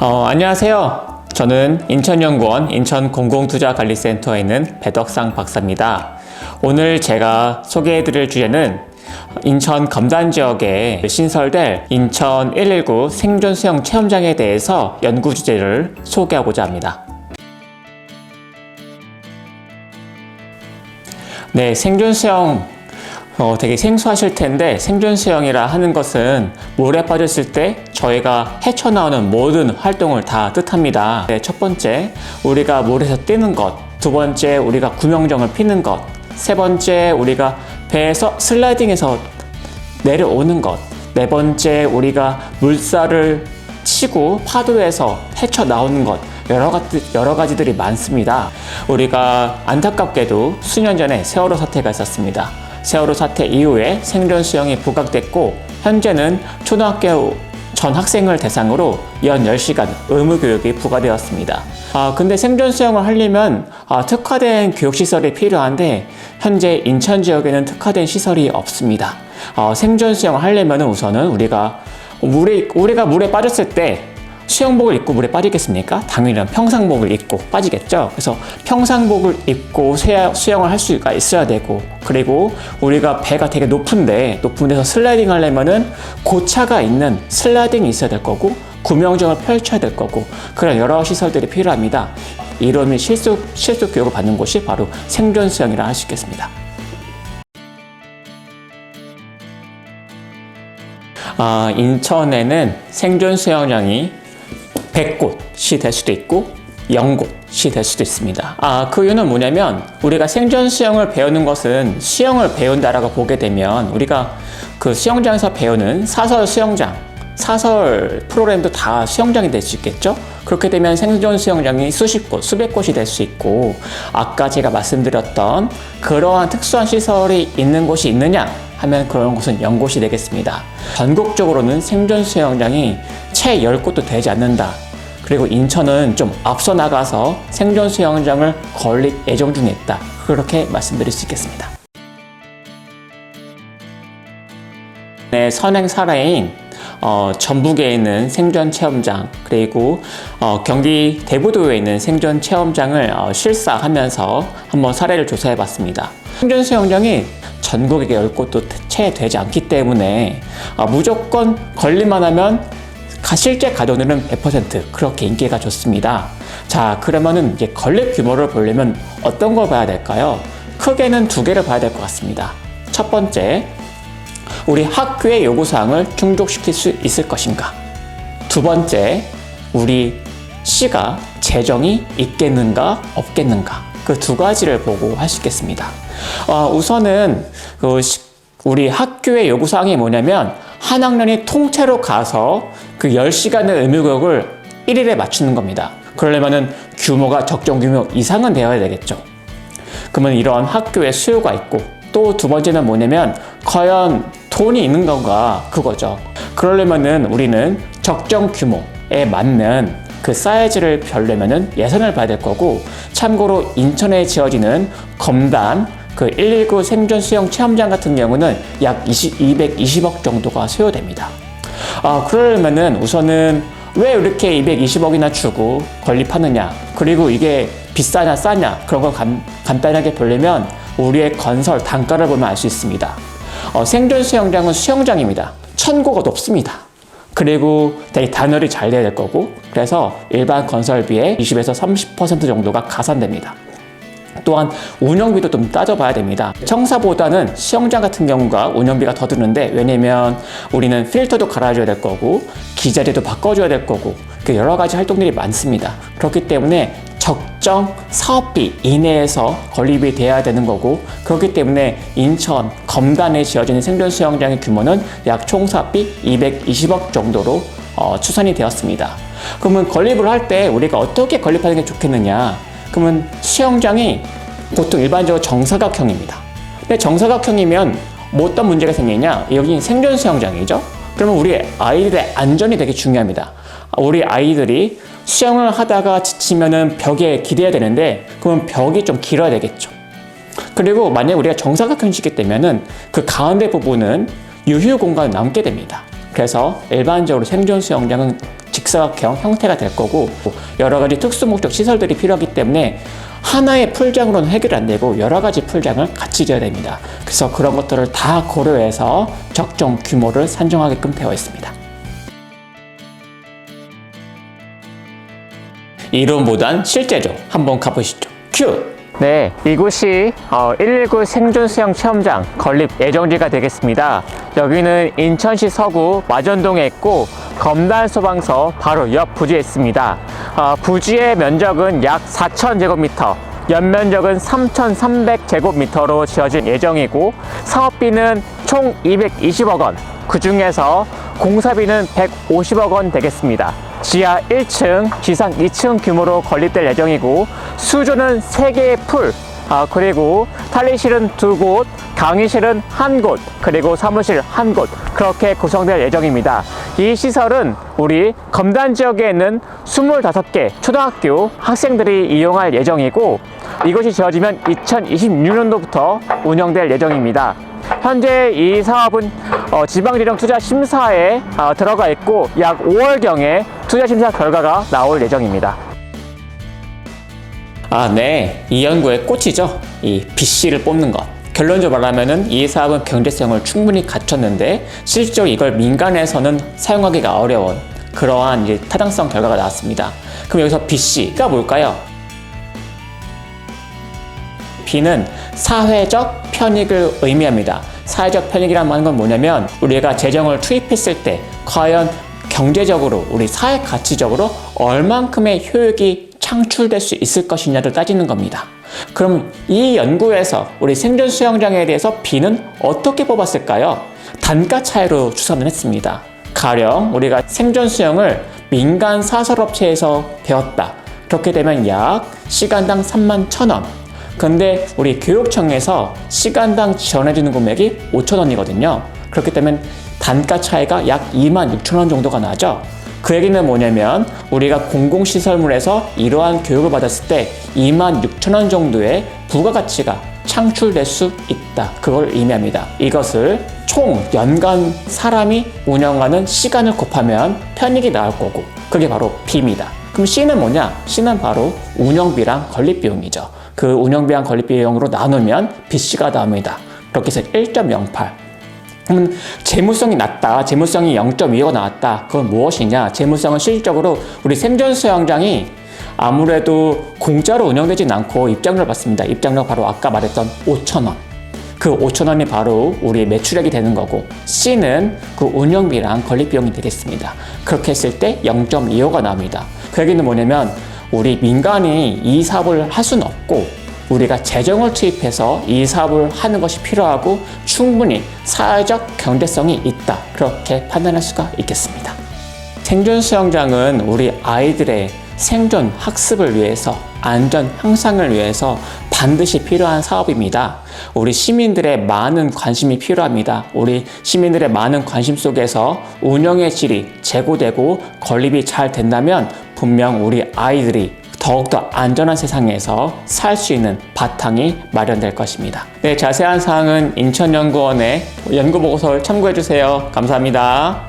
안녕하세요. 저는 인천연구원 인천공공투자관리센터에 있는 배덕상 박사입니다. 오늘 제가 소개해드릴 주제는 인천 검단 지역에 신설될 인천 119 생존수영 체험장에 대해서 연구 주제를 소개하고자 합니다. 네, 생존수영 되게 생소하실 텐데, 생존수영이라 하는 것은 물에 빠졌을 때 저희가 헤쳐나오는 모든 활동을 다 뜻합니다. 네, 첫 번째, 우리가 물에서 뛰는 것. 두 번째, 우리가 구명정을 피는 것. 세 번째, 우리가 배에서 슬라이딩해서 내려오는 것. 네 번째, 우리가 물살을 치고 파도에서 헤쳐나오는 것. 여러 가지들이 많습니다. 우리가 안타깝게도 수년 전에 세월호 사태가 있었습니다. 세월호 사태 이후에 생존수영이 부각됐고, 현재는 초등학교 전 학생을 대상으로 연 10시간 의무교육이 부과되었습니다. 근데 생존수영을 하려면 특화된 교육시설이 필요한데, 현재 인천 지역에는 특화된 시설이 없습니다. 생존수영을 하려면 우선은 우리가 물에 빠졌을 때 수영복을 입고 물에 빠지겠습니까? 당연히 평상복을 입고 빠지겠죠. 그래서 평상복을 입고 수영을 할 수가 있어야 되고, 그리고 우리가 배가 되게 높은 데서 슬라이딩 하려면은 고차가 있는 슬라이딩이 있어야 될 거고, 구명정을 펼쳐야 될 거고, 그런 여러 시설들이 필요합니다. 이런 실습 교육을 받는 곳이 바로 생존수영이라 할 수 있겠습니다. 인천에는 생존수영장이 100곳이 될 수도 있고 0곳이 될 수도 있습니다. 그 이유는 뭐냐면, 우리가 생존수영을 배우는 것은 수영을 배운다라고 보게 되면, 우리가 그 수영장에서 배우는 사설 수영장, 사설 프로그램도 다 수영장이 될 수 있겠죠? 그렇게 되면 생존수영장이 수십 곳, 수백 곳이 될 수 있고, 아까 제가 말씀드렸던 그러한 특수한 시설이 있는 곳이 있느냐 하면 그런 곳은 0곳이 되겠습니다. 전국적으로는 생존수영장이 채 10곳도 되지 않는다. 그리고 인천은 좀 앞서 나가서 생존수영장을 건립 예정 중에 있다. 그렇게 말씀드릴 수 있겠습니다. 네, 선행 사례인 전북에 있는 생존체험장, 그리고 경기 대부도에 있는 생존체험장을 실사하면서 한번 사례를 조사해 봤습니다. 생존수영장이 전국에 10곳도 채 되지 않기 때문에 무조건 건립만 하면 실제 가동률은 100% 그렇게 인기가 좋습니다. 자, 그러면은 이제 건립 규모를 보려면 어떤 걸 봐야 될까요? 크게는 두 개를 봐야 될 것 같습니다. 첫 번째, 우리 학교의 요구사항을 충족시킬 수 있을 것인가? 두 번째, 우리 시가 재정이 있겠는가 없겠는가? 그 두 가지를 보고 할 수 있겠습니다. 우선은 우리 학교의 요구사항이 뭐냐면, 한 학년이 통째로 가서 그 10시간의 의무교육을 1일에 맞추는 겁니다. 그러려면은 규모가 적정 규모 이상은 되어야 되겠죠. 그러면 이런 학교에 수요가 있고, 또 두 번째는 뭐냐면, 과연 돈이 있는 건가, 그거죠. 그러려면은 우리는 적정 규모에 맞는 그 사이즈를 벼려면은 예산을 봐야 될 거고, 참고로 인천에 지어지는 검단 그 119 생존수영 체험장 같은 경우는 약 220억 정도가 소요됩니다. 그러려면은 우선은 왜 이렇게 220억이나 주고 건립하느냐, 그리고 이게 비싸냐 싸냐, 그런 걸 간단하게 보려면 우리의 건설 단가를 보면 알 수 있습니다. 생존수영장은 수영장입니다. 천고가 높습니다. 그리고 되게 단열이 잘 돼야 될 거고, 그래서 일반 건설비의 20에서 30% 정도가 가산됩니다. 또한 운영비도 좀 따져봐야 됩니다. 청사보다는 수영장 같은 경우가 운영비가 더 드는데, 왜냐면 우리는 필터도 갈아줘야 될 거고, 기자재도 바꿔줘야 될 거고, 여러 가지 활동들이 많습니다. 그렇기 때문에 적정 사업비 이내에서 건립이 돼야 되는 거고, 그렇기 때문에 인천 검단에 지어지는 생존수영장의 규모는 약 총사업비 220억 정도로 추산이 되었습니다. 그러면 건립을 할 때 우리가 어떻게 건립하는 게 좋겠느냐? 그러면 수영장이 보통 일반적으로 정사각형입니다. 근데 정사각형이면 뭐 어떤 문제가 생기냐? 여기 생존수영장이죠? 그러면 우리 아이들의 안전이 되게 중요합니다. 우리 아이들이 수영을 하다가 지치면은 벽에 기대야 되는데, 그러면 벽이 좀 길어야 되겠죠. 그리고 만약에 우리가 정사각형이기 때문에는 그 가운데 부분은 유휴 공간이 남게 됩니다. 그래서 일반적으로 생존 수영장은 직사각형 형태가 될 거고, 여러 가지 특수 목적 시설들이 필요하기 때문에 하나의 풀장으로는 해결이 안 되고 여러 가지 풀장을 같이 지어야 됩니다. 그래서 그런 것들을 다 고려해서 적정 규모를 산정하게끔 되어 있습니다. 이론보단 실제죠. 한번 가보시죠. 큐! 네, 이곳이 119 생존수영 체험장 건립 예정지가 되겠습니다. 여기는 인천시 서구 마전동에 있고 검단소방서 바로 옆 부지에 있습니다. 부지의 면적은 약 4,000제곱미터, 연면적은 3,300제곱미터로 지어질 예정이고 사업비는 총 220억 원, 그 중에서 공사비는 150억 원 되겠습니다. 지하 1층, 지상 2층 규모로 건립될 예정이고 수조는 3개의 풀, 그리고 탈의실은 2곳, 강의실은 1곳, 그리고 사무실 1곳, 그렇게 구성될 예정입니다. 이 시설은 우리 검단 지역에 있는 25개 초등학교 학생들이 이용할 예정이고 이것이 지어지면 2026년도부터 운영될 예정입니다. 현재 이 사업은 지방재정투자심사에 들어가 있고 약 5월경에 투자심사 결과가 나올 예정입니다. 네. 이 연구의 꽃이죠. 이 BC를 뽑는 것. 결론적으로 말하면은 이 사업은 경제성을 충분히 갖췄는데 실제로 이걸 민간에서는 사용하기가 어려운 그러한 이제 타당성 결과가 나왔습니다. 그럼 여기서 BC가 뭘까요? B는 사회적 편익을 의미합니다. 사회적 편익이라는 건 뭐냐면 우리가 재정을 투입했을 때 과연 경제적으로 우리 사회 가치적으로 얼만큼의 효익이 창출될 수 있을 것이냐를 따지는 겁니다. 그럼 이 연구에서 우리 생존 수영장에 대해서 B는 어떻게 뽑았을까요? 단가 차이로 추산을 했습니다. 가령 우리가 생존 수영을 민간 사설업체에서 배웠다. 그렇게 되면 약 시간당 31,000원. 근데 우리 교육청에서 시간당 지원해주는 금액이 5,000원이거든요. 그렇기 때문에 단가 차이가 약 26,000원 정도가 나죠. 그 얘기는 뭐냐면 우리가 공공시설물에서 이러한 교육을 받았을 때 26,000원 정도의 부가가치가 창출될 수 있다. 그걸 의미합니다. 이것을 총 연간 사람이 운영하는 시간을 곱하면 편익이 나올 거고 그게 바로 B입니다. 그럼 C는 뭐냐? C는 바로 운영비랑 건립비용이죠. 그 운영비랑 건립비용으로 나누면 BC가 나옵니다. 그렇게 해서 1.08. 그러면 재무성이 낮다, 재무성이 0.25가 나왔다. 그건 무엇이냐? 재무성은 실질적으로 우리 생존 수영장이 아무래도 공짜로 운영되진 않고 입장료를 받습니다. 입장료 바로 아까 말했던 5,000원. 그 5,000원이 바로 우리 매출액이 되는 거고 C는 그 운영비랑 건립비용이 되겠습니다. 그렇게 했을 때 0.25가 나옵니다. 그 얘기는 뭐냐면 우리 민간이 이 사업을 할 수는 없고 우리가 재정을 투입해서 이 사업을 하는 것이 필요하고 충분히 사회적 경제성이 있다. 그렇게 판단할 수가 있겠습니다. 생존 수영장은 우리 아이들의 생존 학습을 위해서 안전 향상을 위해서 반드시 필요한 사업입니다. 우리 시민들의 많은 관심이 필요합니다. 우리 시민들의 많은 관심 속에서 운영의 질이 제고되고 건립이 잘 된다면 분명 우리 아이들이 더욱더 안전한 세상에서 살 수 있는 바탕이 마련될 것입니다. 네, 자세한 사항은 인천연구원의 연구보고서를 참고해 주세요. 감사합니다.